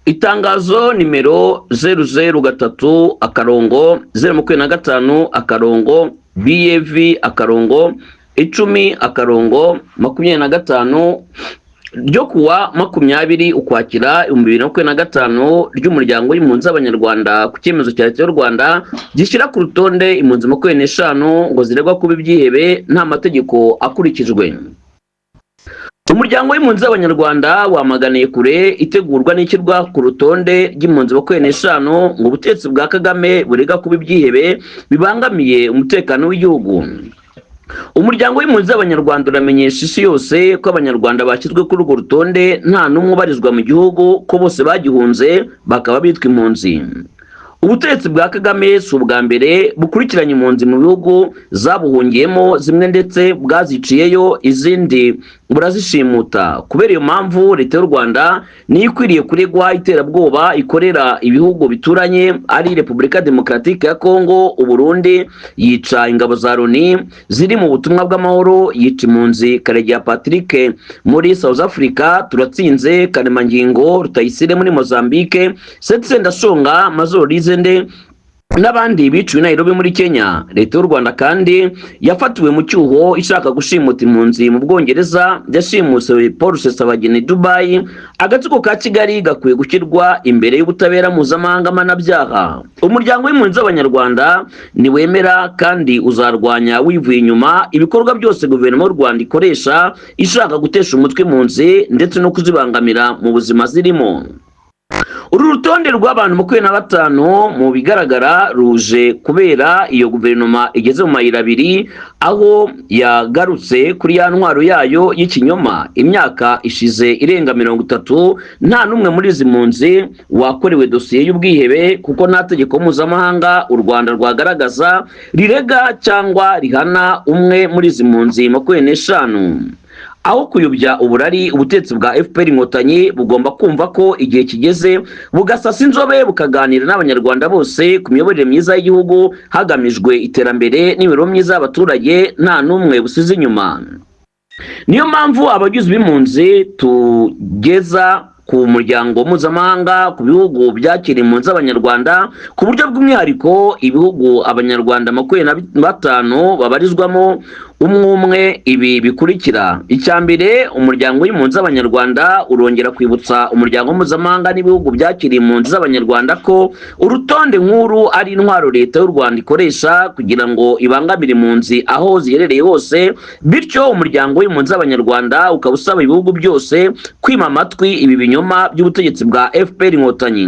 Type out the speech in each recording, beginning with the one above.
Itangazo nimero 00 akarongo 025 akarongo BAV akarongo 10 akarongo 25 ryo kuwa 20 ukwakira 2025 ry'umuryango w'impunzi z'abanyarwanda ku cyemezo cya Leta y'u Rwanda gishyira ku rutonde impunzi 25 ngo ziregwa kuba ibyihebe nta mategeko akurikijwe. Umuryango w'impunzi z'abanyarwanda wamaganiye kure itegurwa n'ikirwa ku rutonde ry'impunzi 25 ngo ubutegetsi bwa Kagame burega kuba ibyihebe bibangamiye umutekano w'igihugu. Umuryango w'impunzi z'abanyarwanda uramenyesha isi yose ko abanyarwanda bashyizwe kuri urwo rutonde nta n'umwe ubarizwa mu gihugu, ko bose bagihunze bakaba bitwa impunzi. Ubutegetsi bwa Kagame si ubwa mbere bukurikiranye impunzi mu bihugu zabuhungiyemo, zimwe ndetse bwaziciyeyo izindi burazishimuta. Kubera iyo mpamvu Leta y'u Rwanda niyo ikwiriye kuregwa iterabwoba ikorera ibihugu bituranye ari Repubulika Demokaratike ya Kongo, Uburundi, yica ingabo za Loni ziri mu butumwa bw'amahoro, yica impunzi Karegeya Patrick muri South Africa, Turatsinze Karemangingo Rutayisire muri Mozambique, Sendashonga Major Rizende n'abandi biciwe Nairobi muri Kenya. Leta y'u Rwanda kandi yafatiwe mu cyuho ishaka gushimuta impunzi mu Bwongereza, yashimuse Paul Rusesabagina Dubai. Agatsiko ka Kigali gakwiye gushyirwa imbere y'ubutabera mpuzamahanga mpanabyaha. Umuryango w'impunzi z'abanyarwanda ni wemera kandi uzarwanya wivuye inyuma ibikorwa byose guverinoma y'u Rwanda ikoresha ishaka gutesha umutwe impunzi ndetse no kuzibangamira mu buzima zirimo. Uru rutonde rw'abantu 25 mu bigaragara ruje kubera iyo guverinoma igeze mu mayira abiri, aho yagarutse kuri ya ntwaro yayo y'ikinyoma. Imyaka ishize irenga 30 nta n'umwe muri izi mpunzi wakorewe dosiye y'ubwihebe, kuko nta tegeko mpuzamahanga u Rwanda rwagaragaza rirega cyangwa rihana umwe muri izi mpunzi 25. Aho kuyobya uburari, ubutegetsi bwa FPR Inkotanyi bugomba kumva ko igihe kigeze bugasasa inzobe bukaganira n'abanyarwanda bose ku miyoborere myiza y'igihugu hagamijwe iterambere n'imibereho myiza y'abaturage, nta n'umwe busize inyuma. Niyo mpamvu abagize b'impunzi tugeza ku muryango mpuzamahanga, ku bihugu byakira impunzi z'abanyarwanda ku buryo bw'umwihariko ibihugu abanyarwanda 25 babarizwamo umwe ibi bikurikira. Icyambere, umuryango w'impunzi z'abanyarwanda urongera kwibutsa umuryango mpuzamahanga n'ibihugu byakira impunzi z'abanyarwanda ko urutonde nkuru ari intwaro Leta y'u Rwanda ikoresha kugira ngo ibangamire impunzi aho ziherereye hose, bityo umuryango w'impunzi z'abanyarwanda ukaba usaba ibihugu byose kwima amatwi ibi binyoma by'ubutegetsi bwa FPR Inkotanyi.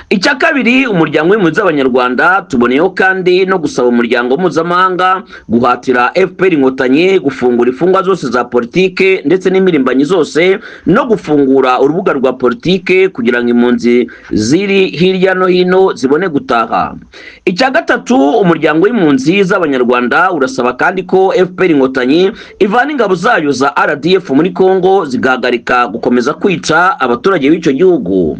Icya kabiri, umuryango w'impunzi z'abanyarwanda tuboneyeho kandi no gusaba umuryango mpuzamahanga guhatira FPR Inkotanyi gufungura imfungwa zose za politike ndetse n'imirimbanyi zose, no gufungura urubuga rwa politike kugira ngo impunzi ziri hirya no hino zibone gutaha. Icya gatatu, umuryango w'impunzi z'abanyarwanda urasaba kandi ko FPR Inkotanyi ivana ingabo zayo za RDF muri Kongo zigahagarika gukomeza kwica abaturage b'icyo gihugu.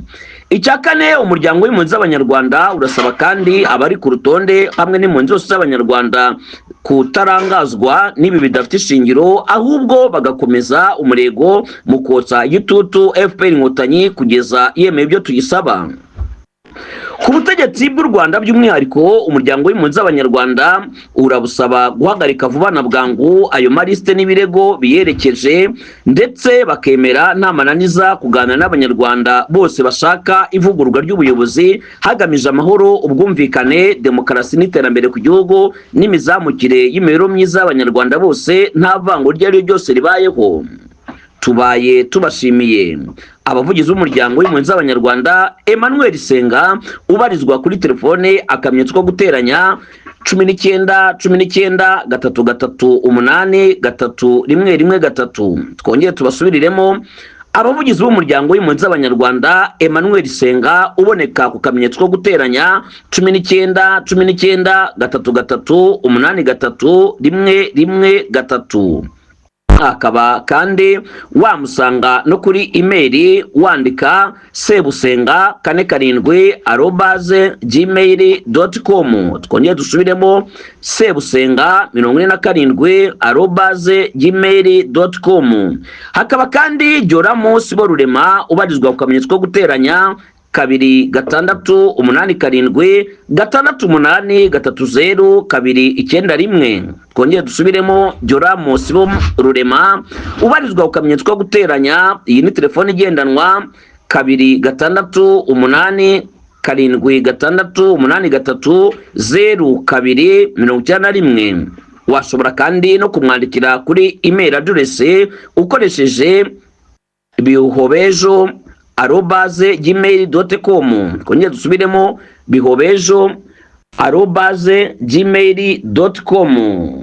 Icya kane, umuryango w'impunzi z'abanyarwanda urasaba kandi abari ku rutonde hamwe n'impunzi zose z'abanyarwanda kutarangazwa n'ibi bidafite ishingiro, ahubwo bagakomeza umurego mu kotsa igitutu FPR Inkotanyi kugeza yemeye ibyo tuyisaba. Ku butegetsi bw'u Rwanda by'umwihariko, umuryango w'impunzi z'abanyarwanda urabusaba guhagarika vuba na bwangu ayo marisite n'ibirego biyerekeje, ndetse bakemera nta mananiza kuganira n'abanyarwanda bose bashaka ivugururwa ry'ubuyobozi hagamije amahoro, ubwumvikane, demokarasi n'iterambere ku gihugu n'imizamukire y'imibereho myiza y'abanyarwanda bose nta vango iryo ari ryo ryose ribayeho. Tubaye tubashimiye. Abavugizi b'umuryango w'impunzi z'abanyarwanda, Emmanuel Senga ubarizwa kuri telefone akamenyetso ko guteranya 19 19 338 311. Twongeye tubasubiriremo. Abavugizi b'umuryango w'impunzi z'abanyarwanda, Emmanuel Senga uboneka ku kamenyetso ko guteranya 19 19 338 311. akaba kandi wamusanga no kuri email wandika sebusenga47@gmail.com. twongeye dusubiremo sebusenga47@gmail.com. hakaba kandi Joramo Sibo Rurema ubarizwa ku kamenyetso ko guteranya 2 687 680 291. twongeye dusubiremo Joramo Sibo Rurema ubarizwa ku kamenyetso ko guteranya, iyi ni telefone igendanwa 2 687 830 291. washobora kandi no kumwandikira kuri email address ukoresheje bihobejo@gmail.com. twongeye dusubiremo bihobejo@gmail.com.